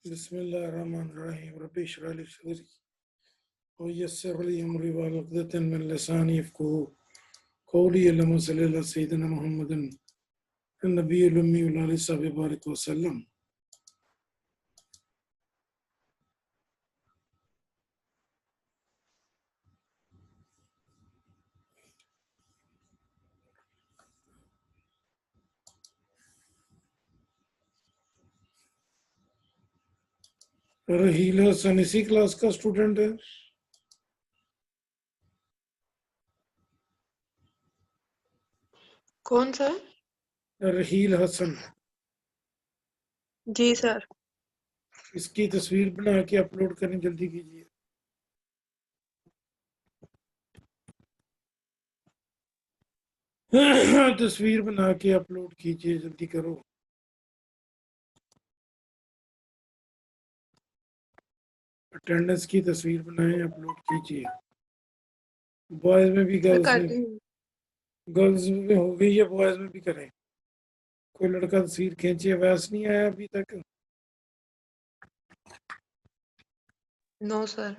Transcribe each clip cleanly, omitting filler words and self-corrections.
बिस्मिल्लाहिर्रहमानिर्रहीम रब्बि इश्रह ली सदरी व यस्सिर ली अमरी वहलुल उक़दतन मिन लिसानी यफ़क़हू क़ौली। अल्लाहुम्मा सल्लि अला सय्यिदिना मुहम्मदिन नबिय्यिल उम्मी व अला सहबिहि बारिक वसल्लम। रहील हसन इसी क्लास का स्टूडेंट है। कौन सा? रहील हसन, जी सर। इसकी तस्वीर बना के अपलोड करें, जल्दी कीजिए। तस्वीर बना के अपलोड कीजिए, जल्दी करो। अटेंडेंस की तस्वीर बनाएं, अपलोड कीजिए। बॉयज में भी मैं गर्ल्स में करती भी। हूँ। गर्ल्स में हो गई है, बॉयज में भी करें। कोई लड़का तस्वीर खींचे, वैस नहीं आया अभी तक। No sir.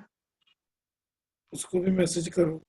उसको भी मैसेज करो।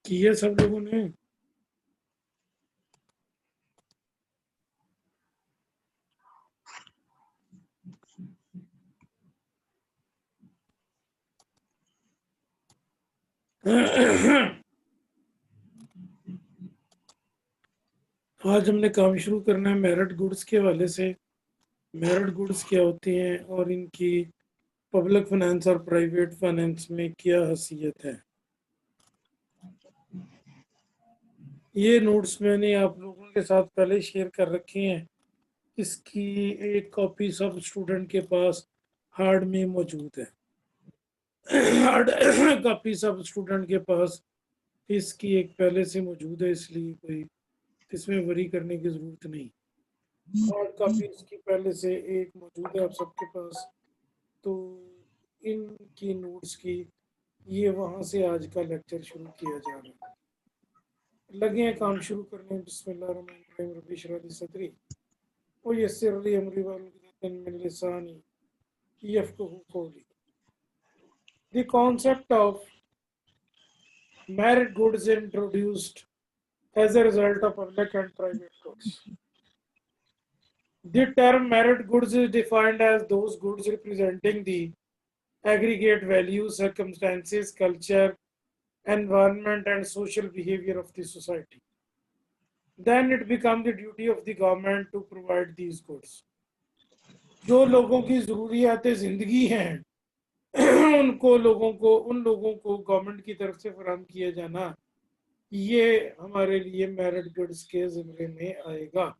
किया सब लोगों ने। आज हमने काम शुरू करना है मेरिट गुड्स के हवाले से। मेरिट गुड्स क्या होती हैं और इनकी पब्लिक फाइनेंस और प्राइवेट फाइनेंस में क्या हैसियत है। ये नोट्स मैंने आप लोगों के साथ पहले शेयर कर रखे हैं। इसकी एक कॉपी सब स्टूडेंट के पास हार्ड में मौजूद है। हार्ड कॉपी सब स्टूडेंट के पास इसकी एक पहले से मौजूद है, इसलिए कोई इसमें वरी करने की जरूरत नहीं। हार्ड कॉपी इसकी पहले से एक मौजूद है आप सबके पास। तो इनकी नोट्स की ये वहां से आज का लेक्चर शुरू किया जा रहा है। लगे हैं काम शुरू करने। बिस्मिल्लाहिर्रहमानिर्रहीम रब्बि इश्रह ली सदरी व यस्सिर ली अमरी वहलुल उक़दतन मिन लिसानी यफ़क़हू क़ौली। The concept of merit goods introduced as a result of public and private goods. The term merit goods is defined as those goods representing the aggregate value, circumstances, culture, environment, and social behavior of the society. Then it becomes the duty of the government to provide these goods. जो लोगों की ज़रूरियात ज़िंदगी हैं उन लोगों को government की तरफ से फराहम किया जाना, ये हमारे लिए मेरिट गुड्स के ज़िम्मे में आएगा।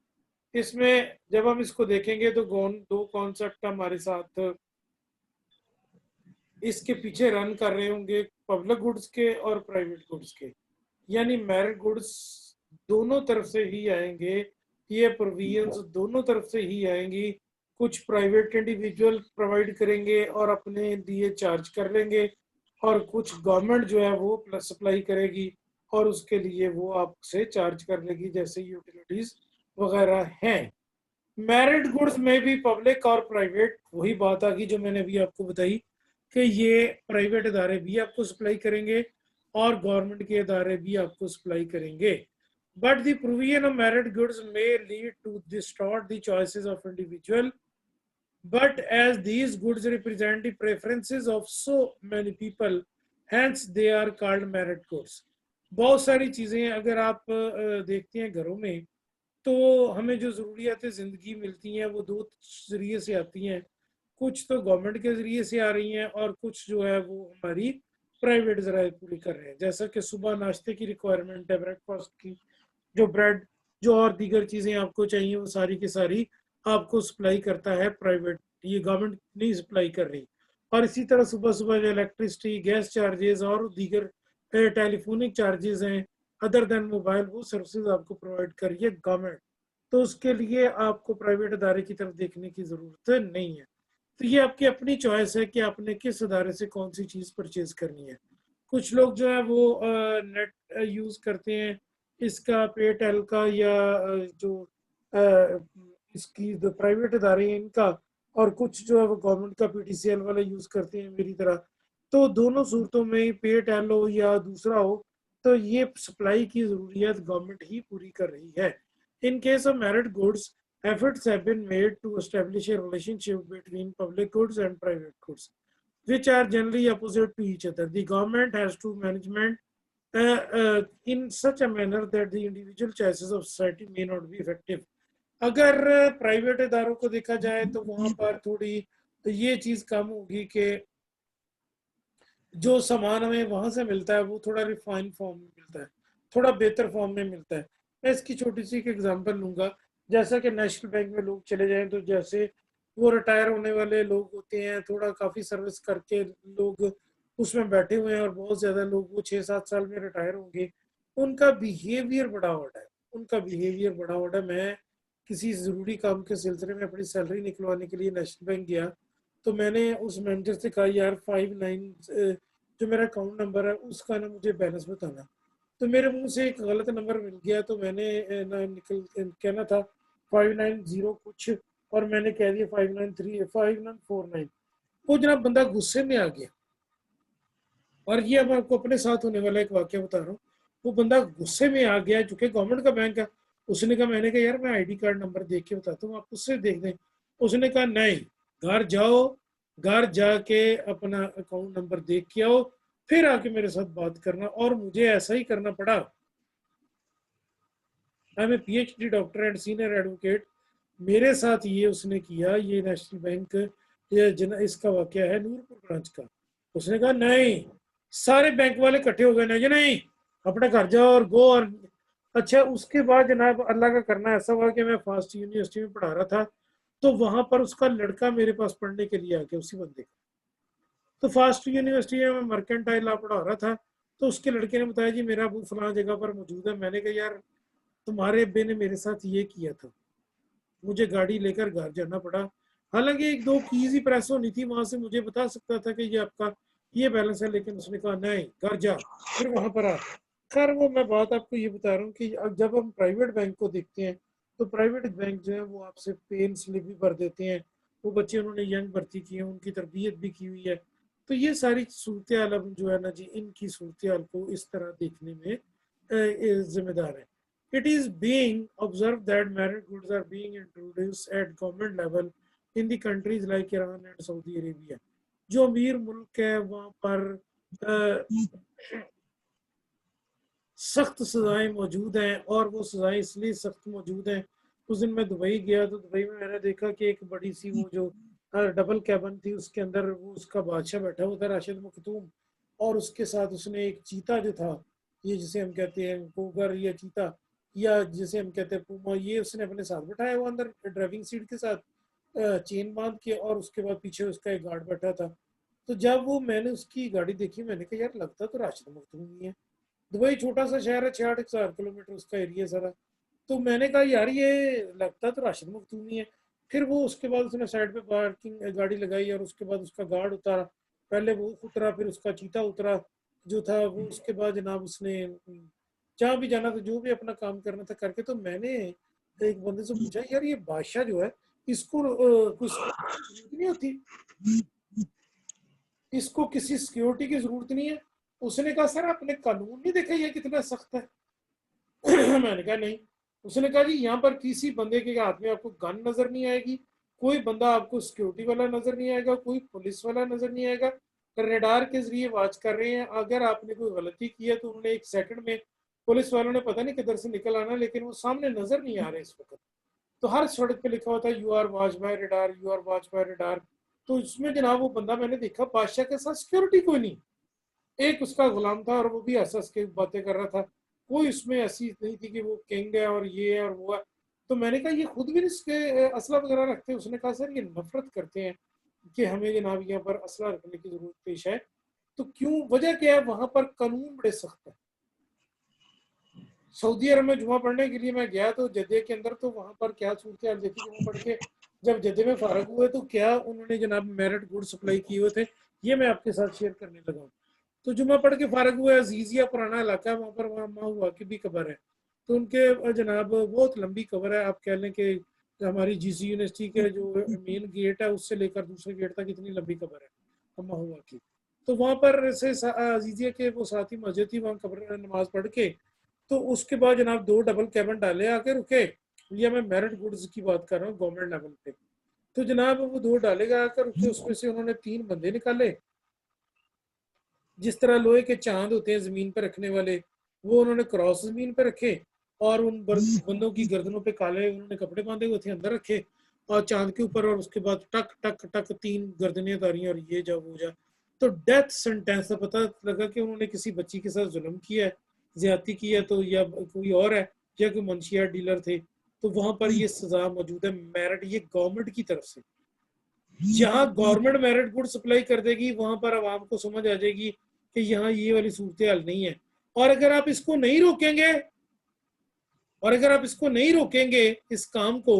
इसमें जब हम इसको देखेंगे तो दो कॉन्सेप्ट हमारे साथ इसके पीछे रन कर रहे होंगे, पब्लिक गुड्स के और प्राइवेट गुड्स के। यानी मेरिट गुड्स दोनों तरफ से ही आएंगे, ये प्रोविजंस दोनों तरफ से ही आएंगी। कुछ प्राइवेट इंडिविजुअल प्रोवाइड करेंगे और अपने लिए चार्ज कर लेंगे, और कुछ गवर्नमेंट जो है वो प्लस सप्लाई करेगी। और उसके लिए वो आपसे चार्ज कर लेगी, जैसे यूटिलिटीज वगैरह हैं। मैरिड गुड्स में भी पब्लिक और प्राइवेट, वही बात आ गई जो मैंने अभी आपको बताई कि ये प्राइवेट इदारे भी आपको सप्लाई करेंगे और गवर्नमेंट के इदारे भी आपको सप्लाई करेंगे। But the provision of merit goods may lead to distort the choices of individual, but as these goods represent the preferences of so many people, hence they are called merit goods. बहुत सारी चीज़ें अगर आप देखते हैं घरों में, तो हमें जो ज़रूरियात ज़िंदगी मिलती हैं वो दो ज़रिए से आती हैं। कुछ तो गवर्नमेंट के ज़रिए से आ रही हैं और कुछ जो है वो हमारी प्राइवेट ज़राए पूरी कर रहे हैं। जैसा कि सुबह नाश्ते की रिक्वायरमेंट है, ब्रेकफास्ट की, जो ब्रेड जो और दीगर चीज़ें आपको चाहिए वो सारी की सारी आपको सप्लाई करता है प्राइवेट, ये गवर्नमेंट नहीं सप्लाई कर रही। और इसी तरह सुबह सुबह जो इलेक्ट्रिसिटी, गैस चार्जेस और दीगर टेलीफोनिक चार्जेस हैं अदर देन मोबाइल, वो सर्विसेज आपको प्रोवाइड कर रही है गवर्नमेंट। तो उसके लिए आपको प्राइवेट अदारे की तरफ देखने की ज़रूरत नहीं है। तो ये आपकी अपनी चॉइस है कि आपने किस अदारे से कौन सी चीज़ परचेज करनी है। कुछ लोग जो है वो नेट यूज़ करते हैं, इसका पेटेल का या जो इसकी जो प्राइवेट अदारे हैं इनका, और कुछ जो है वो गवर्नमेंट का पीटीसीएल वाला यूज़ करते हैं मेरी तरह। तो दोनों सूरतों में पेटेल हो या दूसरा हो, तो ये सप्लाई की ज़रूरियत गवर्नमेंट ही पूरी कर रही है। In case of merit goods, efforts have been made to establish a relationship between public goods and private goods, which are generally opposite to each other. The government has to management in such a manner that the individual choices of society may not be effective. अगर private इदारों को देखा जाए तो वहां पर थोड़ी तो ये चीज कम होगी कि जो सामान हमें वहां से मिलता है वो थोड़ा रिफाइंड फॉर्म में मिलता है, थोड़ा बेहतर फॉर्म में मिलता है। मैं इसकी छोटी सी एक एग्जांपल लूंगा। जैसा कि नेशनल बैंक में लोग चले जाएं तो जैसे वो रिटायर होने वाले लोग होते हैं, थोड़ा काफ़ी सर्विस करके लोग उसमें बैठे हुए हैं और बहुत ज़्यादा लोग वो 6-7 साल में रिटायर होंगे, उनका बिहेवियर बड़ा ऑड है। उनका बिहेवियर बड़ा ऑड है। मैं किसी ज़रूरी काम के सिलसिले में अपनी सैलरी निकलवाने के लिए नेशनल बैंक गया, तो मैंने उस मैनेजर से कहा यार 59 जो मेरा अकाउंट नंबर है उसका ना मुझे बैलेंस बताना। तो मेरे मुंह से एक गलत नंबर मिल गया, तो मैंने ना निकल कहना था 590 कुछ, और मैंने कह दिया 593 5949। वो जनाब बंदा गुस्से में आ गया, और ये मैं आपको अपने साथ होने वाला एक वाक्य बता रहा हूँ। वो बंदा गुस्से में आ गया, चूंकि गवर्नमेंट का बैंक है। उसने कहा, मैंने कहा यार मैं आईडी कार्ड नंबर देख के बताता हूँ, आप उससे देख दें। उसने कहा नहीं, घर जाओ, घर जाके अपना अकाउंट नंबर देख के आओ, फिर आके मेरे साथ बात करना। और मुझे ऐसा ही करना पड़ा। I am a PhD doctor and senior advocate. मेरे साथ ये उसने किया। ये नेशनल बैंक, ये इसका वाकया है नूरपुर ब्रांच का। उसने कहा नहीं, सारे बैंक वाले इकट्ठे हो गए, नहीं नहीं अपने घर जाओ और गो। और अच्छा, उसके बाद जनाब अल्लाह का करना ऐसा हुआ कि मैं फास्ट यूनिवर्सिटी में पढ़ा रहा था, तो वहां पर उसका लड़का मेरे पास पढ़ने के लिए आ गया, उसी बंदे का। तो फास्ट यूनिवर्सिटी में मैं मर्केंटाइल लॉ पढ़ा रहा था, तो उसके लड़के ने बताया जी मेरा अबू फलां जगह पर मौजूद है। मैंने कहा यार तुम्हारे अब्बे ने मेरे साथ ये किया था, मुझे गाड़ी लेकर घर जाना पड़ा। हालांकि एक दो कीज ही प्रेस होनी थी, वहां से मुझे बता सकता था कि ये आपका ये बैलेंस है, लेकिन उसने कहा नहीं, घर जा, फिर वहां पर आ। खैर वो मैं बात आपको ये बता रहा हूँ कि अब जब हम प्राइवेट बैंक को देखते हैं, तो प्राइवेट बैंक जो है वो आपसे पेन स्लिप भी भर देते हैं। वो बच्चे उन्होंने यंग भर्ती किए हैं, उनकी तरबियत भी की हुई है। तो ये सारी सूरत हाल अब जो है ना जी, इनकी सूरत हाल को इस तरह देखने में जिम्मेदार है। It is being observed that married goods are being introduced at government level in the countries like Iran and Saudi Arabia. जो अमीर मुल्क है वहाँ पर सख्त सजाएं मौजूद हैं, और वो सजाएं इसलिए सख्त मौजूद हैं। उस दिन मैं दुबई गया, तो दुबई में मैंने देखा कि एक बड़ी सी वो जो डबल कैबिन थी, उसके अंदर वो उसका बादशाह बैठा हुआ था, राशिद मखदूम। और उसके साथ उसने एक चीता जो था, ये जिसे हम कहते हैं कोगर या चीता, या जिसे हम कहते हैं पूमा, ये उसने अपने साथ बैठाया हुआ अंदर ड्राइविंग सीट के साथ चेन बांध के, और उसके बाद पीछे उसका एक गार्ड बैठा था। तो जब वो मैंने उसकी गाड़ी देखी, मैंने कहा यार लगता तो राशिद मखदूम ही है। दुबई छोटा सा शहर है, 66,000 किलोमीटर उसका एरिया सारा। तो मैंने कहा यार ये लगता तो राशिद मखदूम ही है। फिर वो उसके बाद उसने साइड पे पार्किंग गाड़ी लगाई, और उसके बाद उसका गार्ड उतारा। पहले वो उतरा, फिर उसका चीता उतरा जो था वो। उसके बाद जनाब उसने जहाँ भी जाना था, जो भी अपना काम करना था करके। तो मैंने एक बंदे से पूछा, यार ये बादशाह जो है, इसको कुछ जरूरत नहीं होती, इसको किसी सिक्योरिटी की जरूरत नहीं है। उसने कहा सर आपने कानून नहीं देखा ये कितना सख्त है। मैंने कहा नहीं। उसने कहा जी यहाँ पर किसी बंदे के हाथ में आपको गन नजर नहीं आएगी, कोई बंदा आपको सिक्योरिटी वाला नजर नहीं आएगा, कोई पुलिस वाला नजर नहीं आएगा। रेडार के जरिए वॉच कर रहे हैं, अगर आपने कोई गलती की है तो उन्होंने एक सेकंड में, पुलिस वालों ने पता नहीं किधर से निकल आना, लेकिन वो सामने नजर नहीं आ रहे इस वक्त। तो हर सड़क पे लिखा होता है you are watch by radar, you are watch by radar. तो इसमें जनाब वो बंदा मैंने देखा बादशाह के साथ सिक्योरिटी कोई नहीं, एक उसका गुलाम था और वो भी हंस हंस के बातें कर रहा था। कोई उसमें ऐसी नहीं थी कि वो किंग है और ये है और वो है। तो मैंने कहा ये खुद भी इसके असला वगैरह रखते हैं? उसने कहा सर ये नफरत करते हैं कि हमें जनाब यहाँ पर असला रखने की जरूरत पेश है। तो क्यों, वजह क्या है? वहां पर कानून बड़े सख्त है। सऊदी अरब में जुमा पढ़ने के लिए मैं गया तो जद्दे के अंदर, तो वहां पर क्या सूरत हाल देखी जुमा पढ़ के। जब जद्दे में फारग हुए तो क्या उन्होंने जनाब मेरिट गुड सप्लाई किए हुए थे, ये मैं आपके साथ शेयर करने लगा हूँ। तो जुमा पढ़ के फारग हुए, अजीजिया पुराना इलाका है वहाँ पर, वहाँ माँ हुआ की भी कबर है। तो उनके जनाब बहुत लंबी कबर है, आप कह लें कि हमारी जीसी यूनिवर्सिटी के जो मेन गेट है उससे लेकर दूसरे गेट तक इतनी लंबी कबर है अम्मा हुआ की। तो वहाँ पर से अजीजिया के वो साथी मस्जिद थी, वहाँ कब्र नमाज पढ़ के, तो उसके बाद जनाब 2 डबल कैबिन डाले आके रुके। ये मैं मेरिट गुड्स की बात कर रहा हूँ गवर्नमेंट लेवल पे। तो जनाब वो 2 डालेगा आकर रुके, उसमें से उन्होंने 3 बंदे निकाले, जिस तरह लोहे के चांद होते हैं जमीन पर रखने वाले, वो उन्होंने क्रॉस जमीन पर रखे, और उन बंदों की गर्दनों पे काले उन्होंने कपड़े बांधे हुए थे अंदर रखे, और चांद के ऊपर, और उसके बाद टक टक टक 3 गर्दनें उतारी और ये जा वो जा। तो डेथ सेंटेंस, पता लगा कि उन्होंने किसी बच्ची के साथ जुल्म किया है, ज्यादती की है, तो या कोई और है, या कोई मंशियात डीलर थे। तो वहां पर ये सजा मौजूद है, मेरिट ये गवर्नमेंट की तरफ से। जहां गवर्नमेंट मेरिट गुड सप्लाई कर देगी वहां पर आवाम को समझ आ जाएगी कि यहाँ ये वाली सूरत हाल नहीं है। और अगर आप इसको नहीं रोकेंगे, और अगर आप इसको नहीं रोकेंगे इस काम को,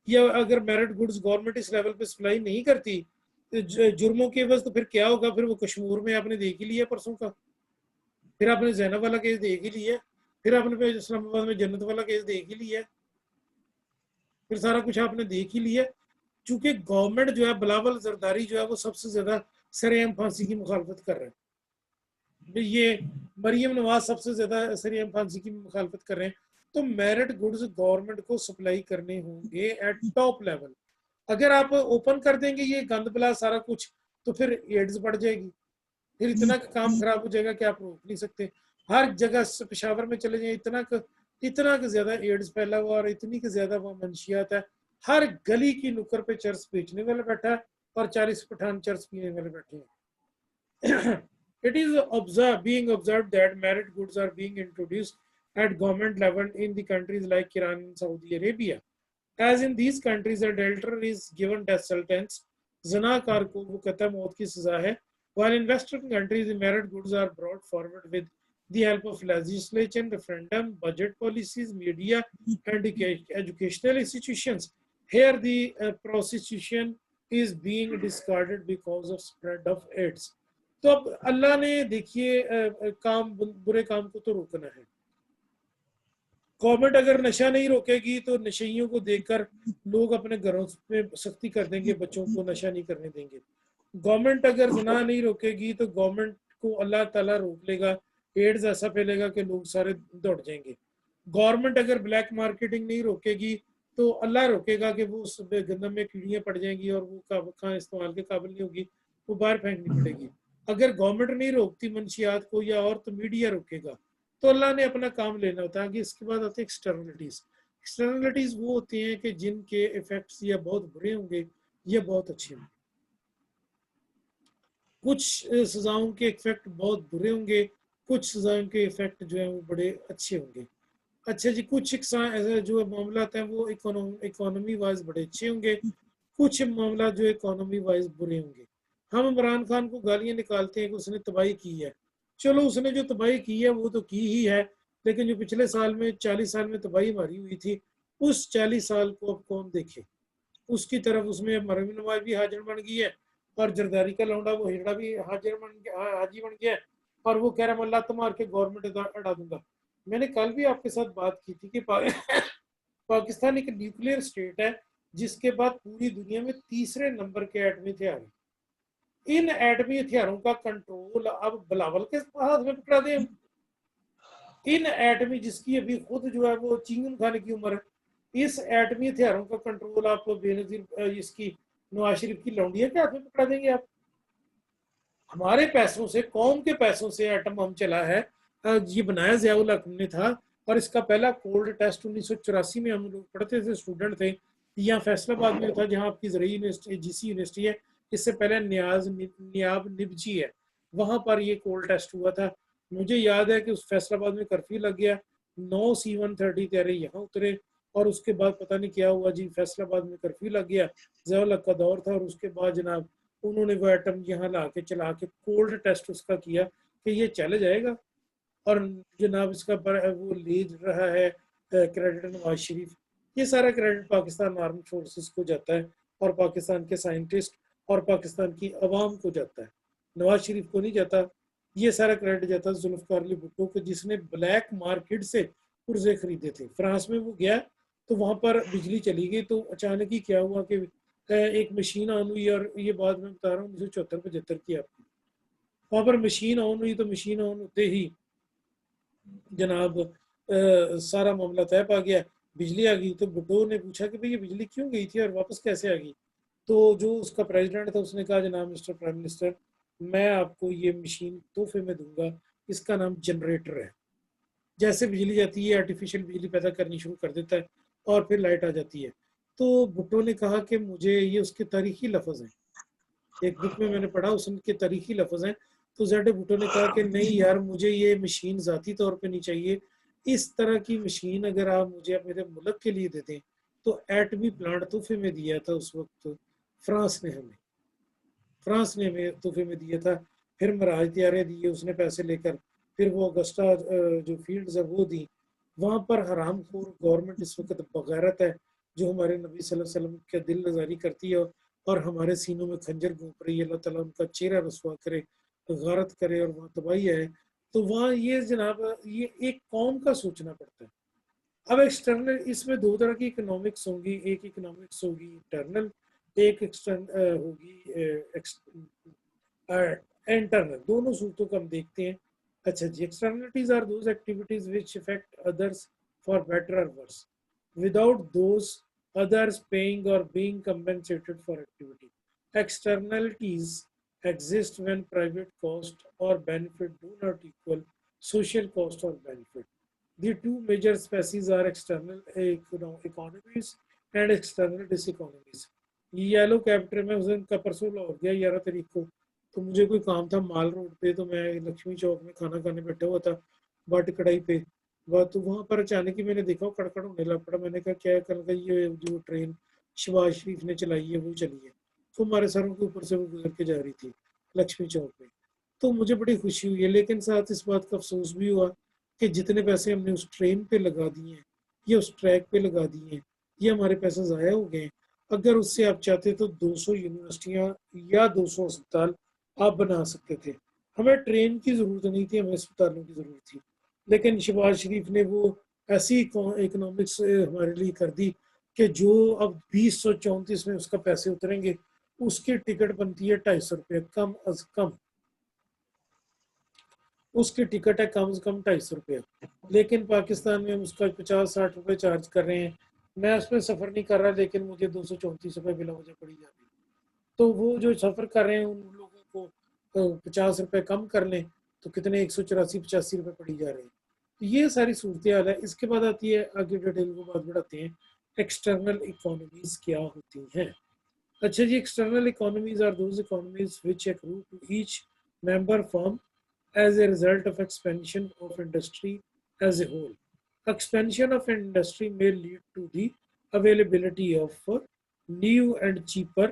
या अगर मेरिट गुड्स गवर्नमेंट इस लेवल पे सप्लाई नहीं करती जुर्मों के एवज, तो फिर क्या होगा? फिर वो कश्मीर में आपने देख ही लिया परसों का, फिर आपने जैनब वाला केस देख ही लिया, फिर आपने इस्लामाबाद में जन्नत वाला केस देख ही लिया, फिर सारा कुछ आपने देख ही लिया। चूंकि गवर्नमेंट जो है, बिलावल जरदारी जो है, वो सबसे ज्यादा सरेआम फांसी की मुखालफत कर रहे हैं। ये मरियम नवाज सबसे ज्यादा सरेआम फांसी की मुखालफत कर रहे हैं। तो मेरिट गुड्स गवर्नमेंट को सप्लाई करने होंगे एट टॉप लेवल। अगर आप ओपन कर देंगे ये गंद बला सारा कुछ, तो फिर एड्स बढ़ जाएगी, फिर इतना काम खराब हो जाएगा कि आप रोक नहीं सकते। हर जगह पेशावर में चले जाए, इतना ज्यादा एड्स फैला हुआ, और इतनी ज्यादा वहाँ मंशियात है। हर गली की नुक्कड़ पे चर्च बेचने वाला बैठा है, और 40 पठान चर्च पीने वाले बैठे हैं। It is being observed that merit goods are being introduced at government level in the countries like Iran and Saudi Arabia. As in these countries, a adulterer is given death sentence, zinaकार को वो कतल मौत की सजा है, while in Western countries, the merit goods are brought forward with the help of legislation, referendum, budget policies, media, and educational institutions. Here, the prostitution is being discarded because of spread of AIDS. तो अब अल्लाह ने देखिए काम, बुरे काम को तो रोकना है। गवर्नमेंट अगर नशा नहीं रोकेगी तो नशइयों को देखकर लोग अपने घरों में सख्ती कर देंगे, बच्चों को नशा नहीं करने देंगे। गवर्नमेंट अगर जना नहीं रोकेगी तो गवर्नमेंट को अल्लाह ताला रोक लेगा, एड्स ऐसा फैलेगा कि लोग सारे दौड़ जाएंगे। गवर्नमेंट अगर ब्लैक मार्केटिंग नहीं रोकेगी तो अल्लाह रोकेगा कि वो उस गंदम में कीड़ियाँ पड़ जाएंगी और वो कहाँ इस्तेमाल के काबिल नहीं होगी, वो बाहर फेंकनी पड़ेगी। अगर गवर्नमेंट नहीं रोकती मंशियात को या और, तो मीडिया रोकेगा। तो अल्लाह ने अपना काम लेना होता है। कि इसके बाद आते हैं एक्सटर्नलिटीज। एक्सटर्नलिटीज वो होती हैं कि जिनके इफेक्ट्स या बहुत बुरे होंगे या बहुत अच्छे होंगे। कुछ सजाओं के इफेक्ट बहुत बुरे होंगे, कुछ सजाओं के इफेक्ट जो है वो बड़े अच्छे होंगे। अच्छा जी, कुछ ऐसे जो मामला हैं वो इकोनॉमी वाइज बड़े अच्छे होंगे, कुछ मामला जो इकोनॉमी वाइज बुरे होंगे। हम इमरान खान को गालियां निकालते हैं कि उसने तबाही की है। चलो उसने जो तबाही की है वो तो की ही है, लेकिन जो पिछले साल में 40 साल में तबाही मारी हुई थी, उस 40 साल को अब कौन देखे? उसकी तरफ उसमें मरहम नवाज भी हाजिर बन गई है, और जरदारी का लौंडा वो हिजड़ा भी हाजिर बन गया, हाजी बन गया है, और वो कह रहा है मैं लत मार के गवर्नमेंट अड़ा दूंगा। मैंने कल भी आपके साथ बात की थी कि पाकिस्तान एक न्यूक्लियर स्टेट है जिसके बाद पूरी दुनिया में तीसरे नंबर के एटमी हथियार हैं। इन एटमी हथियारों का कंट्रोल अब बिलावल के हाथ में पकड़ा दें हम। इन एटमी जिसकी अभी खुद जो है वो चिंगम खाने की उम्र है, इस एटमी हथियारों का कंट्रोल आप बेनजीर इसकी नवाज शरीफ की लौंडिया के हाथ में पकड़ा देंगे आप। हमारे पैसों से, कौम के पैसों से एटम बम चला है। ये बनाया जियाउल हक ने था और इसका पहला कोल्ड टेस्ट 1984 में हम लोग पढ़ते थे, स्टूडेंट थे। यहाँ फैसलाबाद में था जहाँ आपकी जरिए यूनिवर्सिटी जीसी यूनिवर्सिटी है, इससे पहले नियाब निबजी है, वहां पर ये कोल्ड टेस्ट हुआ था। मुझे याद है कि उस फैसलाबाद में कर्फ्यू लग गया, 9 C-130 तैयारे यहाँ उतरे और उसके बाद पता नहीं क्या हुआ जी, फैसलाबाद में कर्फ्यू लग गया। जियाउल हक का दौर था और उसके बाद जनाब उन्होंने वो एटम यहाँ ला के चला के कोल्ड टेस्ट उसका किया कि ये चल जाएगा। और जनाब इसका वो लीड रहा है क्रेडिट नवाज शरीफ। ये सारा क्रेडिट पाकिस्तान आर्म फोर्सेस को जाता है और पाकिस्तान के साइंटिस्ट और पाकिस्तान की आवाम को जाता है, नवाज शरीफ को नहीं जाता। ये सारा क्रेडिट जाता है जुल्फकार अली भुट्टो को, जिसने ब्लैक मार्केट से पुर्जे खरीदे थे। फ्रांस में वो गया तो वहां पर बिजली चली गई, तो अचानक ही क्या हुआ कि एक मशीन ऑन हुई, और ये बात मैं बता रहा हूँ 1974-75 की आपको। वहां पर मशीन ऑन हुई तो मशीन ऑन होते ही जनाब सारा मामला तय पा गया, बिजली आ गई। तो भुट्टो ने पूछा कि भाई ये बिजली क्यों गई थी और वापस कैसे आ गई। तो जो उसका प्रेसिडेंट था उसने कहा जनाब मिस्टर प्राइम मिनिस्टर, मैं आपको ये मशीन तोहफे में दूंगा, इसका नाम जनरेटर है। जैसे बिजली जाती है आर्टिफिशियल बिजली पैदा करनी शुरू कर देता है और फिर लाइट आ जाती है। तो भुट्टो ने कहा कि मुझे ये उसके तारीखी लफ्ज हैं, एक बुक में मैंने पढ़ा उसके तारीखी लफ्ज हैं। तो जेड भुट्टो ने कहा कि नहीं यार, मुझे ये मशीन ज़ाती तौर पे नहीं चाहिए, इस तरह की मशीन अगर आप मुझे मेरे मुल्क के लिए दे दें। तो एटमी प्लांट तोहफे में दिया था उस वक्त फ्रांस ने हमें, फ्रांस ने हमें तोहफे में दिया था। फिर मराज तैयारे दिए उसने पैसे लेकर, फिर वो अगस्टा जो फील्ड्स है वो दी। वहाँ पर हराम खोर गवर्नमेंट इस वक्त बगैरत है, जो हमारे नबी सल्लल्लाहु अलैहि वसल्लम के दिल नजारी करती है और हमारे सीनों में खंजर घूम रही है। अल्लाह ताला उनका चेहरा रसवा करे, गारत करे और वहाँ तबाही है। तो वहाँ ये जनाब ये एक कौम का सोचना पड़ता है। अब एक्सटर्नल इसमें दो तरह की इकोनॉमिक्स होंगी, एक इकोनॉमिक्स होगी इंटरनल, एक एक्सटर्नल होगी इंटरनल। दोनों सूरतों को हम देखते हैं। अच्छा जी, externalities are those activities which effect others for better or worse without those others paying or being compensated for activity. Externalities exist when private cost or benefit do not equal social cost or benefit. The two major species are external economies and external diseconomies. Yellow capital में उस दिन का परसों लाहौर गया 11 तारीख को, तो मुझे कोई काम था माल रोड पे, तो मैं लक्ष्मी चौक में खाना खाने बैठा हुआ था बट कढ़ाई पे। वह तो वहाँ पर अचानक ही मैंने देखा कड़कड़ होने लग पड़ा। मैंने कहा क्या कल का ये जो ट्रेन शहबाज शरीफ ने चलाई है वो चली है, तो हमारे सरों के ऊपर से वो गुजर के जा रही थी लक्ष्मी चौक पे। तो मुझे बड़ी खुशी हुई है, लेकिन साथ इस बात का अफसोस भी हुआ कि जितने पैसे हमने उस ट्रेन पे लगा दिए हैं या उस ट्रैक पे लगा दिए हैं, ये हमारे पैसे ज़ाया हो गए। अगर उससे आप चाहते तो 200 यूनिवर्सिटियाँ या 200 अस्पताल आप बना सकते थे। हमें ट्रेन की ज़रूरत नहीं थी, हमें अस्पतालों की ज़रूरत थी। लेकिन शहबाज शरीफ ने वो ऐसी इकोनॉमिक्स हमारे लिए कर दी कि जो अब 2034 में उसका पैसे उतरेंगे, उसकी टिकट बनती है 250 रुपये कम अज कम। उसकी टिकट है कम से कम 250 रुपया, लेकिन पाकिस्तान में हम उसका 50-60 रुपये चार्ज कर रहे हैं। मैं उसमें सफ़र नहीं कर रहा, लेकिन मुझे 234 रुपये बिला वजह पड़ी जा रही है। तो वो जो सफ़र कर रहे हैं उन लोगों को 50 रुपये कम कर लें तो कितने 184-85 रुपये पड़ी जा रहे हैं। तो ये सारी सूरत हाल है। इसके बाद आती है, आगे डिटेल को बात बढ़ाते हैं, एक्सटर्नल इकोनॉमीज क्या होती हैं। अच्छा जी, external economies are those economies which accrue to each member firm as a result of expansion of industry as a whole. Expansion of industry may lead to the availability of new and cheaper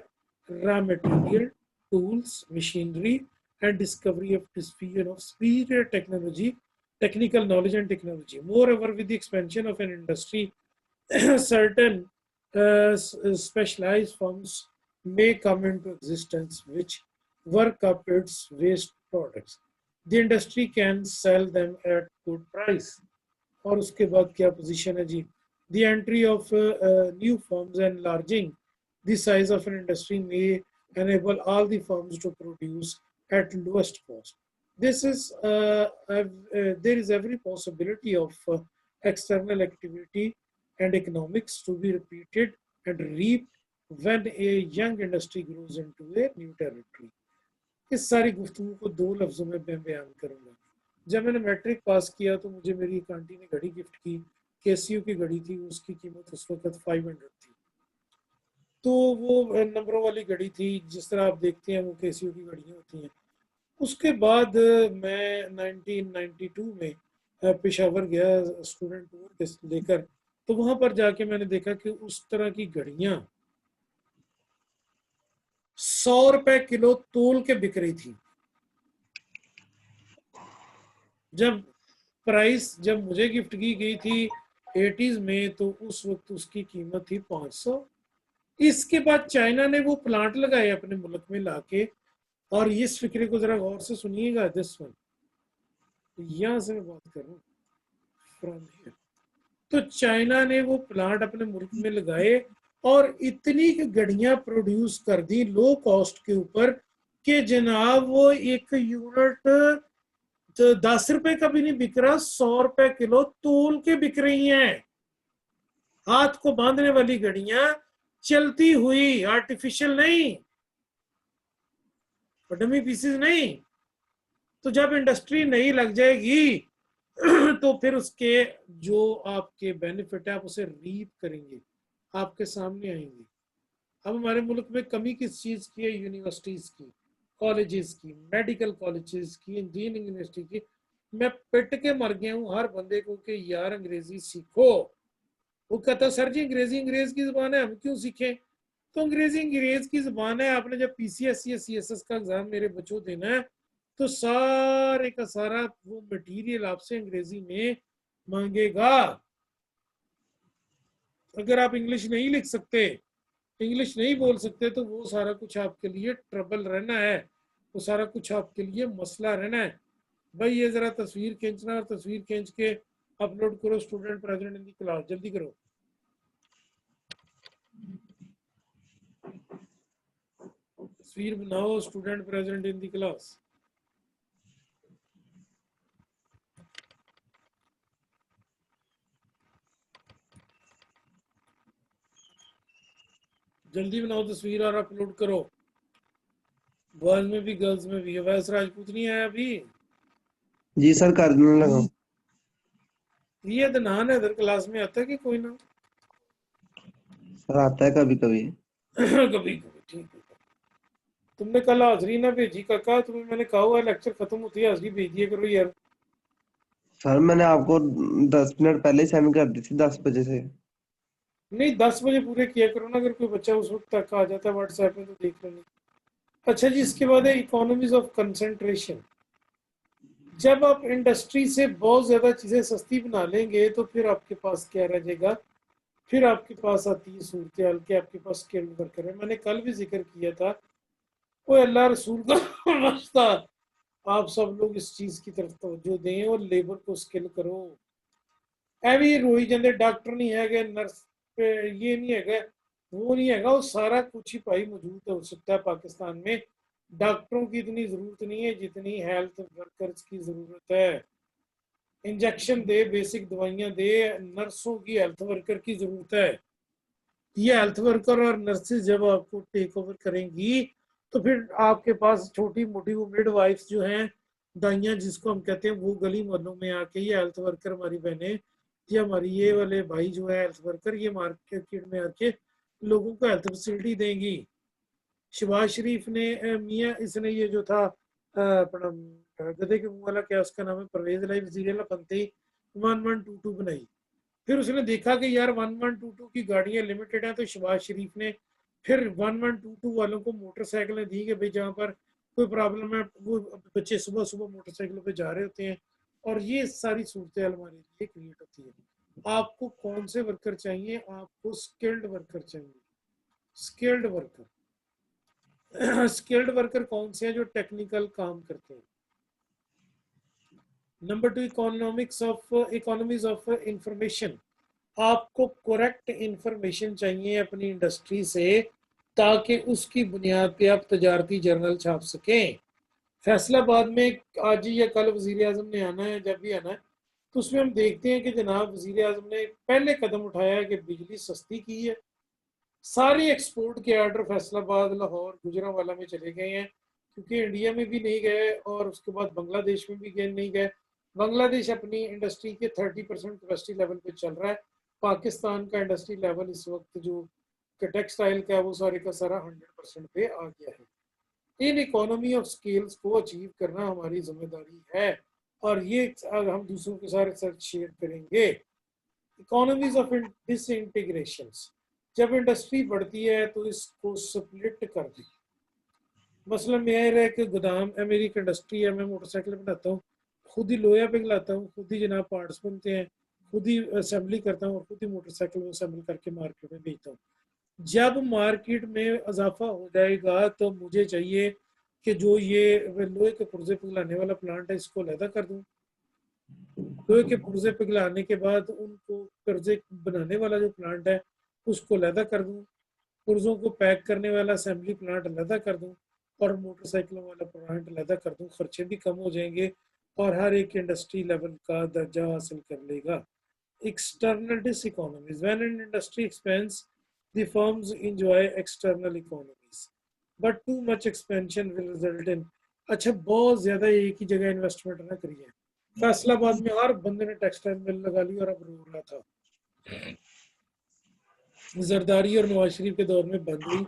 raw material, tools, machinery, and discovery of superior technology, technical knowledge and technology. Moreover, with the expansion of an industry, certain specialized firms may come into existence which work up its waste products. The industry can sell them at good price. और उसके बाद क्या position है जी, the entry of new firms and larging the size of an industry में enable all the firms to produce at lowest cost. This is there is every possibility of external activity and economics to be repeated and reaped when a young industry grows into a new territory. इस सारी गुफ्तगू को दो लफ्जों में मैं बयान करूंगा। जब मैंने मैट्रिक पास किया तो मुझे मेरी एक आंटी ने घड़ी गिफ्ट की, केसीयू की घड़ी थी, उसकी कीमत उस वक्त 500 थी। तो वो नंबरों वाली घड़ी थी, जिस तरह आप देखते हैं वो केसीयू की घड़ियाँ होती हैं। उसके बाद मैं 1992 में पेशावर गया स्टूडेंट टूर लेकर, तो वहां पर जाके मैंने देखा कि उस तरह की घड़ियां 100 रुपए किलो तोल के बिक रही थी। जब मुझे गिफ्ट की गई थी 80s में, तो उस वक्त उसकी कीमत थी 500। इसके बाद चाइना ने वो प्लांट लगाए अपने मुल्क में लाके, और इस फिक्रे को जरा गौर से सुनिएगा, दिस वन, यहां से मैं बात कर रहा हूँ फ्रॉम हियर। तो चाइना ने वो प्लांट अपने मुल्क में लगाए और इतनी घड़ियां प्रोड्यूस कर दी लो कॉस्ट के ऊपर कि जनाब वो एक यूनिट तो 10 रुपए का भी नहीं बिक रहा, 100 रुपए किलो तोल के बिक रही हैं। हाथ को बांधने वाली घड़ियां, चलती हुई, आर्टिफिशियल नहीं, डमी पीसेस नहीं। तो जब इंडस्ट्री नहीं लग जाएगी तो फिर उसके जो आपके बेनिफिट है आप उसे रीप करेंगे, आपके सामने आएंगे। अब हमारे मुल्क में कमी किस चीज की है? यूनिवर्सिटीज की, कॉलेजेस की, मेडिकल कॉलेजेस की, इंजीनियरिंग यूनिवर्सिटी की। मैं पिट के मर गया हूँ हर बंदे को कि यार अंग्रेजी सीखो। वो कहता सर जी अंग्रेजी अंग्रेज की जबान है, हम क्यों सीखें? तो अंग्रेजी अंग्रेज की जबान है। आपने जब पीसीएस या सीएसएस का एग्जाम मेरे बच्चों देना है, तो सारे का सारा वो मटेरियल आपसे अंग्रेजी में मांगेगा। अगर आप इंग्लिश नहीं लिख सकते, इंग्लिश नहीं बोल सकते, तो वो सारा कुछ आपके लिए ट्रबल रहना है, वो सारा कुछ आपके लिए मसला रहना है। भाई ये जरा तस्वीर खींचना, और तस्वीर खींच के अपलोड करो student present in the class, जल्दी करो। तस्वीर बनाओ student present in the class. जल्दी बनाओ तस्वीर और अपलोड करो, बॉयज में भी गर्ल्स में भी। वैसे राजपूत नहीं आया अभी? जी सर, करने लगा। ये अदनान है, इधर क्लास में आता है कि कोई ना? सर आता है कभी कभी। कभी कभी, ठीक है। तुमने कल हाजरी ना भेजी काका, तुम्हें मैंने कहा हुआ लेक्चर खत्म होती है हाजरी भेज दिया करो यार। सर मैंने आपको 10 मिनट पहले सेंड कर दी थी, 10 बजे से। नहीं 10 बजे पूरे किया करो ना, अगर कोई बच्चा उस वक्त तक आ जाता है व्हाट्सएप में तो देख लेंगे। अच्छा जी, इसके बाद है इकोनॉमीज ऑफ कंसंट्रेशन। जब आप इंडस्ट्री से बहुत ज्यादा चीजें सस्ती बना लेंगे तो फिर आपके पास क्या रह जाएगा? फिर आपके पास आती है सूरत हाल के आपके पास स्किल्ड वर्कर है। मैंने कल भी जिक्र किया था, वो अल्लाह रसूल का वास्ता आप सब लोग इस चीज की तरफ तवज्जो दें और लेबर को स्किल करो। एवं रोई जाते डॉक्टर नहीं है, नर्स ये नहीं है, वो नहीं है, वो सारा कुछ ही भाई मौजूद हो सकता है पाकिस्तान में। डॉक्टरों की इतनी जरूरत नहीं है जितनी हेल्थ वर्कर्स की जरूरत है। इंजेक्शन दे, बेसिक दवाइयां दे, नर्सों की, हेल्थ वर्कर की जरूरत है। ये हेल्थ वर्कर और नर्सेज जब आपको टेक ओवर करेंगी तो फिर आपके पास छोटी मोटी वो मिड वाइफ्स जो हैं, दाइयाँ जिसको हम कहते हैं, वो गली मोहल्लों में आके ये हेल्थ वर्कर हमारी बहनें या हमारी ये वाले भाई जो है हेल्थ वर्कर, ये मार्केट में आके लोगों को हेल्थ फैसिलिटी देंगी। शहबाज शरीफ ने मियाँ इसने ये जो था अपना गधे के मुंह वाला, क्या उसका नाम है, परवेज लाई वजीर बनते ही 1122 बनाई। फिर उसने देखा कि यार 1122 की गाड़ियां लिमिटेड हैं, तो शहबाज शरीफ ने फिर 1122 वालों को मोटरसाइकिलें दी कि भाई जहाँ पर कोई प्रॉब्लम है वो बच्चे सुबह सुबह मोटरसाइकिलों पे जा रहे होते हैं। और ये सारी सूरत हमारे लिए क्रिएट होती है। आपको कौन से वर्कर चाहिए? आपको स्किल्ड वर्कर चाहिए। स्किल्ड वर्कर स्किल्ड वर्कर कौन से हैं? जो टेक्निकल काम करते हैं। Number 2, economies of information. आपको करेक्ट इंफॉर्मेशन चाहिए अपनी इंडस्ट्री से, ताकि उसकी बुनियाद पे आप तजारती जर्नल छाप सकें। फैसलाबाद में आज या कल वजीर आजम ने आना है, जब भी आना है तो उसमें हम देखते हैं कि जनाब वजीर आजम ने पहले कदम उठाया है कि बिजली सस्ती की है। सारे एक्सपोर्ट के ऑर्डर फैसलाबाद, लाहौर, गुजरांवाला में चले गए हैं, क्योंकि इंडिया में भी नहीं गए और उसके बाद बांग्लादेश में भी गए नहीं गए। बांग्लादेश अपनी इंडस्ट्री के 30% कैपेसिटी लेवल पे चल रहा है। पाकिस्तान का इंडस्ट्री लेवल इस वक्त जो टेक्सटाइल का है वो सारे का सारा 100% पे आ गया है। इन इकोनॉमी ऑफ स्केल्स को अचीव करना हमारी जिम्मेदारी है, और ये हम दूसरों के साथ शेयर करेंगे। Economies of disintegration. जब इंडस्ट्री बढ़ती है तो इसको स्प्लिट कर दें। मसलन मेरा है कि गोदाम है, मेरी एक इंडस्ट्री है, मैं मोटरसाइकिल बनाता हूँ, खुद ही लोहा पिघलाता हूँ, खुद ही जनाब पार्ट्स बनते हैं, खुद ही असेंबली करता हूँ और खुद ही मोटरसाइकिल में असेंबल करके मार्केट में बेचता हूँ। जब मार्केट में इजाफा हो जाएगा तो मुझे चाहिए कि जो ये लोहे के पुर्जे पिघलाने वाला प्लांट है इसको अलहदा कर दूँ। लोहे के पुर्जे पिघलाने के बाद उनको पुर्जे बनाने वाला जो प्लांट है उसको अलहदा कर दूँ, पुर्जों को पैक करने वाला असेंबली प्लांट अलहदा कर दूँ, और मोटरसाइकिलों वाला प्लांट अलहदा कर दूँ। खर्चे भी कम हो जाएंगे और हर एक इंडस्ट्री लेवल का दर्जा हासिल कर लेगा। External diseconomies. When an industry expands, the firms enjoy external economies, but too much expansion will result in। अच्छा, बहुत ज्यादा एक ही जगह इन्वेस्टमेंट ना करिए। फैसलाबाद में हर बंदे ने टेक्सटाइल मिल लगा ली और अब रो रहा था। जरदारी और नवाज शरीफ के दौर में बंद हुई,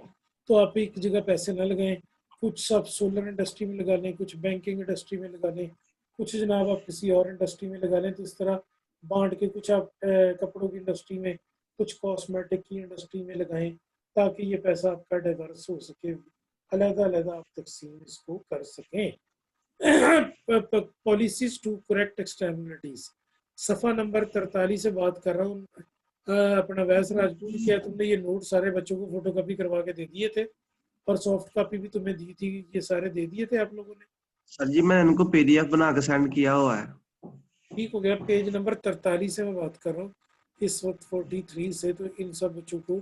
तो आप एक जगह पैसे ना लगाएं, कुछ सब सोलर इंडस्ट्री में लगा लें, कुछ बैंकिंग इंडस्ट्री में लगा लें, कुछ जनाब आप किसी और इंडस्ट्री में लगा लें। तो इस तरह बांट के कुछ आप कपड़ों की इंडस्ट्री में, कुछ कॉस्मेटिक की इंडस्ट्री में लगाएं, ताकि ये पैसा आपका डाइवर्स हो सके, अलग अलग आप तकसीम इसको कर सकें। Policies to correct externalities. सफ़ा नंबर 43 से बात कर रहा हूँ। अपना वैस राजपूत, क्या तुमने ये नोट सारे बच्चों को फोटो कॉपी करवा के दे दिए थे, और सॉफ्ट कॉपी भी तुम्हें दी थी, ये सारे दे दिए थे आप लोगों ने? सर जी मैंने इनको पीडीएफ बना के सेंड किया हुआ है। ठीक हो गया। पेज नंबर 43 से मैं बात कर रहा हूँ, इस वक्त 43 से। तो इन सब बच्चों को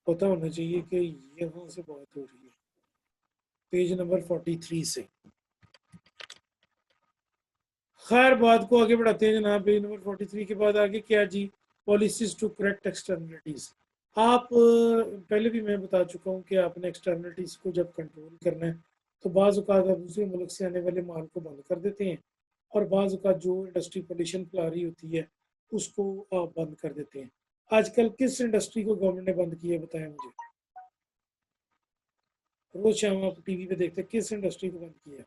पता होना चाहिए कि यहाँ से बात हो रही है, पेज नंबर 43 से। खैर, बात को आगे बढ़ाते हैं जनाब। पेज नंबर 43 के बाद आगे क्या जी? Policies to correct externalities. आप पहले भी मैं बता चुका हूँ कि आपने एक्सटर्नलिटीज को जब कंट्रोल करना है तो बाज़ औक़ात आप दूसरे मुल्क से आने वाले माल को बंद कर देते हैं, और बाज़ औक़ात जो इंडस्ट्री पोल्यूशन फैला रही होती है उसको आप बंद कर देते हैं। आजकल किस इंडस्ट्री को गवर्नमेंट ने बंद किया, बताएं मुझे। रोज शाम आप टीवी पे देखते हैं, किस इंडस्ट्री को बंद किया?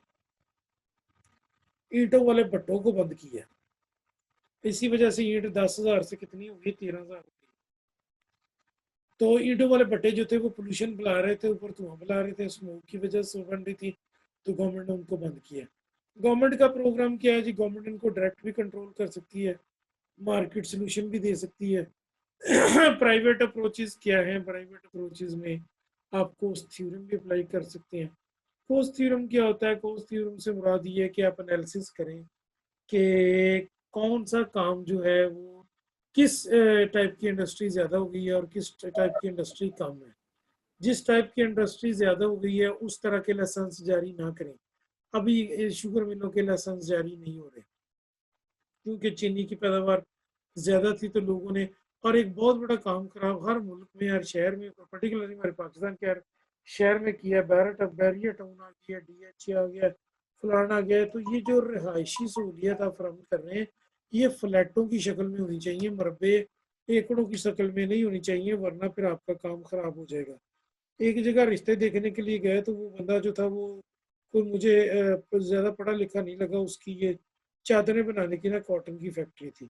ईंटों वाले भट्टों को बंद किया। इसी वजह से ईंट 10,000 से कितनी होगी, 13,000। तो ईंटों वाले भट्टे जो थे वो पोल्यूशन फैला रहे थे, ऊपर धुआं फैला रहे थे, स्मोक की वजह से बन रही थी, तो गवर्नमेंट ने उनको बंद किया। गवर्नमेंट का प्रोग्राम क्या है जी? गवर्नमेंट इनको डायरेक्ट भी कंट्रोल कर सकती है, मार्केट सोल्यूशन भी दे सकती है। प्राइवेट अप्रोचेस क्या है? प्राइवेट अप्रोचेस में आप कोस्ट थ्योरम भी अप्लाई कर सकते हैं। कोस्ट थ्योरम क्या होता है? कोस्ट थ्योरम से मुराद ये है कि आप एनालिसिस करें कि कौन सा काम जो है वो किस टाइप की इंडस्ट्री ज़्यादा हो गई है और किस टाइप की इंडस्ट्री कम है। जिस टाइप की इंडस्ट्री ज़्यादा हो गई है उस तरह के लाइसेंस जारी ना करें। अभी शुगर मिलों के लाइसेंस जारी नहीं हो रहे, क्योंकि चीनी की पैदावार ज़्यादा थी तो लोगों ने। और एक बहुत बड़ा काम खराब हर मुल्क में, हर शहर में, पर्टिकुलरली हमारे पाकिस्तान के हर शहर में किया। बैरिया टाउन आ गया, DH आ गया, फलाना आ गया। तो ये जो रिहायशी सहूलियत आप फराहम कर रहे हैं, ये फ्लैटों की शक्ल में होनी चाहिए, मरबे एकड़ों की शक्ल में नहीं होनी चाहिए, वरना फिर आपका काम खराब हो जाएगा। एक जगह रिश्ते देखने के लिए गए तो वो बंदा जो था वो कोई मुझे ज़्यादा पढ़ा लिखा नहीं लगा। उसकी ये चादरें बनाने की ना कॉटन की फैक्ट्री थी।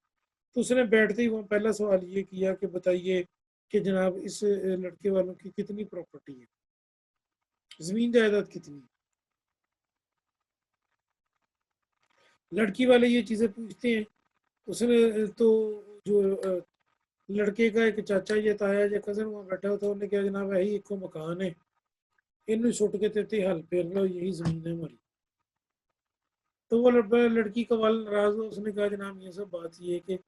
तो उसने बैठते ही वहाँ पहला सवाल ये किया कि बताइए कि जनाब इस लड़के वालों की कितनी प्रॉपर्टी है, जमीन जायदाद कितनी है। लड़की वाले ये चीज़ें पूछते हैं। उसने तो जो लड़के का एक चाचा या ताया या कजन वहाँ बैठा होता है, उन्होंने कहा जनाब यही एक मकान है, इन छुट के तेती हल फेर लो, यही जमीन है हमारी। तो वो लड़की का वाल नाराज हुआ, उसने कहा जनाब ये सब बात ये है कि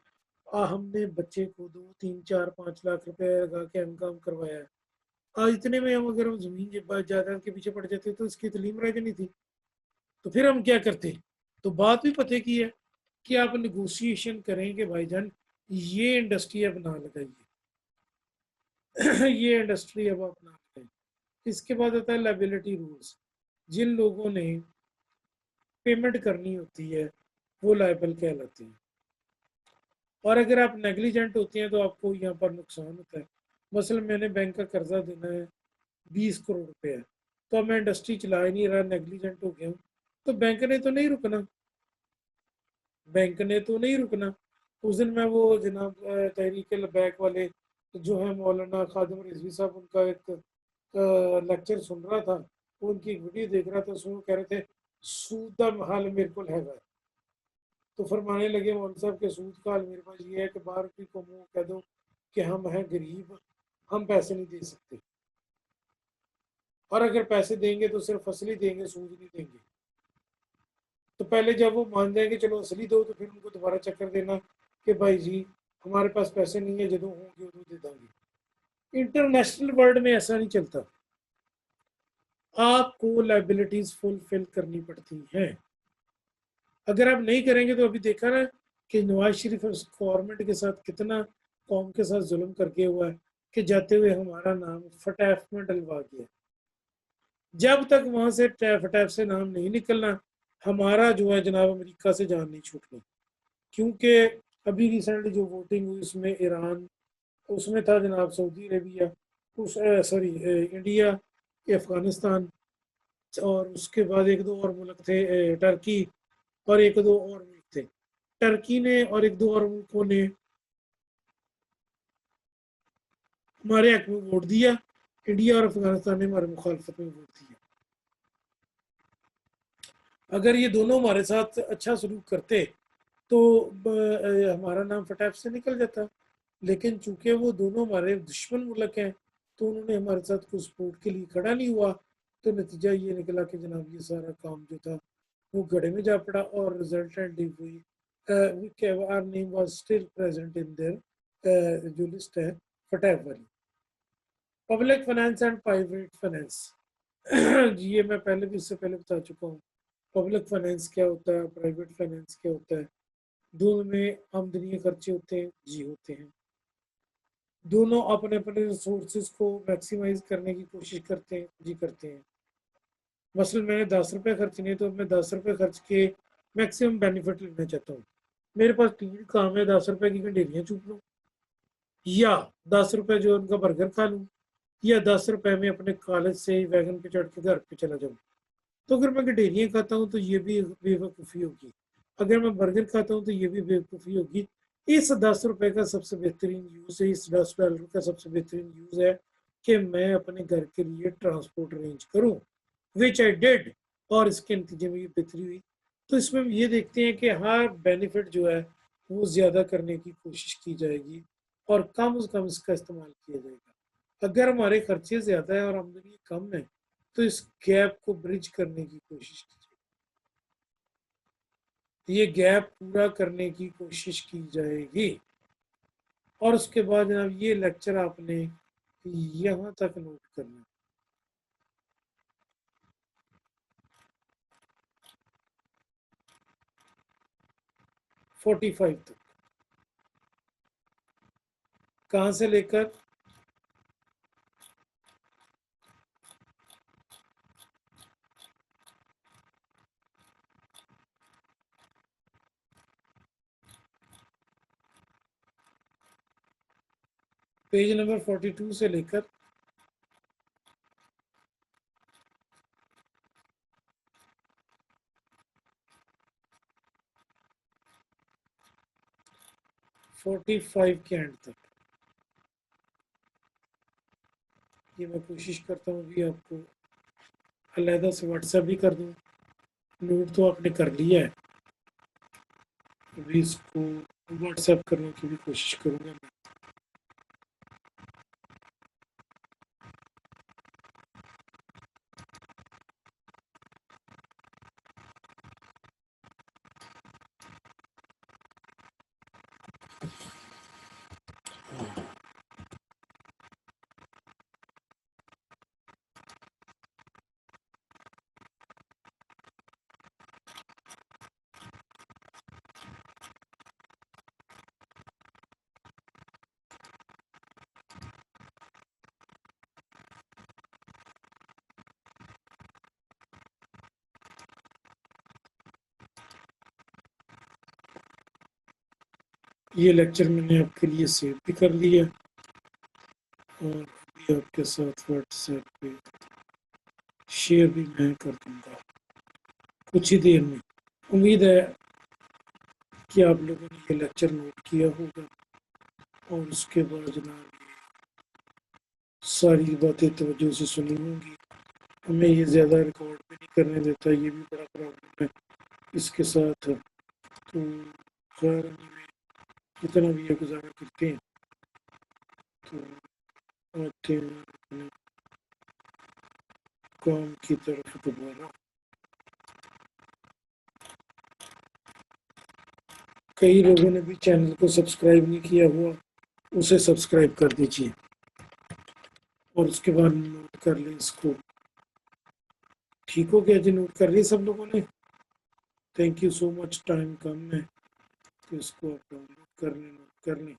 हमने बच्चे को 2 3 4 5 लाख रुपए लगा के एमकॉम करवाया है, आज इतने में हम अगर हम जमीन जायदाद के पीछे पड़ जाते तो इसकी तलीम रह जानी थी, तो फिर हम क्या करते। तो बात भी पते की है कि आप निगोशिएशन करें कि भाईजान ये इंडस्ट्री अब ना लगाइए ये इंडस्ट्री अब आप ना लगाइए। इसके बाद आता है लाइबिलिटी रूल्स। जिन लोगों ने पेमेंट करनी होती है वो लायबल कहलाते हैं, और अगर आप नेग्लिजेंट होते हैं तो आपको यहाँ पर नुकसान होता है। मसलन मैंने बैंक का कर्जा देना है 20 करोड़ रुपए है, तो अब मैं इंडस्ट्री चला ही नहीं रहा, नेग्लिजेंट हो गया हूँ, तो बैंक ने तो नहीं रुकना, बैंक ने तो नहीं रुकना। उस दिन मैं वो जनाब तहरीक लबैक वाले जो है मौलाना खादिम रिजवी साहब, उनका एक लेक्चर सुन रहा था, वो उनकी एक वीडियो देख रहा था, उसमें वो कह रहे थे सूद का हाल मेरे को है। तो फरमाने लगे मौलवी साहब के सूद का हाल मेरे पास ये है कि बाहर की कौमों को कह दो कि हम हैं गरीब, हम पैसे नहीं दे सकते, और अगर पैसे देंगे तो सिर्फ असली देंगे, सूद नहीं देंगे। तो पहले जब वो मान जाएंगे चलो असली दो, तो फिर उनको दोबारा चक्कर देना कि भाई जी हमारे पास पैसे नहीं है, जो होंगे उदो दे देंगे। इंटरनेशनल वर्ल्ड में ऐसा नहीं चलता, आपको लाइबिलिटीज फुलफिल करनी पड़ती हैं। अगर आप नहीं करेंगे तो अभी देखा ना कि नवाज शरीफ गवर्नमेंट के साथ कितना कौम के साथ जुल्म करके हुआ है कि जाते हुए हमारा नाम फटैफ में डलवा गया। जब तक वहां से फटैफ से नाम नहीं निकलना, हमारा जो है जनाब अमेरिका से जान नहीं छूटनी। क्योंकि अभी रिसेंटली जो वोटिंग हुई उसमें ईरान, उसमें था जनाब सऊदी अरेबिया, उस सॉरी इंडिया, अफगानिस्तान, और उसके बाद एक दो और मुल्क थे, टर्की, और एक दो और मुल्क थे। टर्की ने और एक दो और मुल्कों ने हमारे हक में वोट दिया, इंडिया और अफगानिस्तान ने हमारे मुखालफत में वोट दिया। अगर ये दोनों हमारे साथ अच्छा सलूक करते तो हमारा नाम फटाफ से निकल जाता, लेकिन चूंकि वो दोनों हमारे दुश्मन मुल्क हैं तो उन्होंने हमारे साथ कोई सपोर्ट के लिए खड़ा नहीं हुआ, तो नतीजा ये निकला कि जनाब ये सारा काम जो था वो गड़े में जा पड़ा, और रिजल्टेंट हुई our name was still present in there जो लिस्ट है फटाफ वाली। Public finance and private finance ये मैं पहले भी इससे पहले बता चुका हूँ। पब्लिक फाइनेंस क्या होता है, प्राइवेट फाइनेंस क्या होता है, दोनों में आमदनी खर्चे होते हैं जी, होते हैं। दोनों अपने अपने रिसोर्सेज को मैक्सिमाइज करने की कोशिश करते हैं जी, करते हैं। मसलन मैंने 10 रुपये खर्चने, तो मैं 10 रुपये खर्च के मैक्सिमम बेनिफिट लेना चाहता हूँ। मेरे पास 3 काम है, 10 रुपये की गंडेरियाँ चूप लूँ, या 10 रुपये जो उनका बर्गर खा लूँ, या 10 रुपये में अपने कॉलेज से वैगन पे चढ़ के घर पे चला जाऊँ। तो अगर मैं गडेरियाँ खाता हूँ तो ये भी बेवकूफ़ी होगी, अगर मैं बर्गर खाता हूँ तो ये भी बेवकूफ़ी होगी। इस 10 रुपये का सबसे बेहतरीन यूज़ है, इस $10 का सबसे बेहतरीन यूज़ है कि मैं अपने घर के लिए ट्रांसपोर्ट अरेंज करूँ, विच आई डिड, और इसके नतीजे में ये बेहतरी हुई। तो इसमें हम ये देखते हैं कि हर बेनिफिट जो है वो ज़्यादा करने की कोशिश की जाएगी और कम से कम इसका इस्तेमाल किया जाएगा। अगर हमारे खर्चे ज़्यादा है और आमदनी कम है तो इस गैप को ब्रिज करने की कोशिश कीजिए, ये गैप पूरा करने की कोशिश की जाएगी। और उसके बाद जनाब ये लेक्चर आपने यहाँ तक नोट करना, 45 तक, कहाँ से लेकर पेज नंबर 42 से लेकर 45 के एंड तक, ये मैं कोशिश करता हूँ भी आपको अलहदा से व्हाट्सएप भी कर दूँ। नोट तो आपने कर लिया है, अभी इसको व्हाट्सएप करने की भी कोशिश करूँगा मैं। ये लेक्चर मैंने आपके लिए सेव भी कर लिया और अभी आपके साथ व्हाट्सएप पे शेयर भी मैं कर दूंगा कुछ ही देर में। उम्मीद है कि आप लोगों ने ये लेक्चर नोट किया होगा और उसके बाद जनाब सारी बातें तवज्जो से सुनी होंगी। हमें ये ज़्यादा रिकॉर्ड भी नहीं करने देता, ये भी बड़ा प्रॉब्लम है इसके साथ। तो खैर जितना भी ये गुजारा करते हैं तो आते हैं अपने काम की तरफ दोबारा। कई लोगों ने भी चैनल को सब्सक्राइब नहीं किया हुआ, उसे सब्सक्राइब कर दीजिए और उसके बाद नोट कर लें इसको। ठीक हो गया जी? नोट कर लिया सब लोगों ने? Thank you so much. Time कम है तो इसको आप डाउनलोड कर लें, नोट कर लें।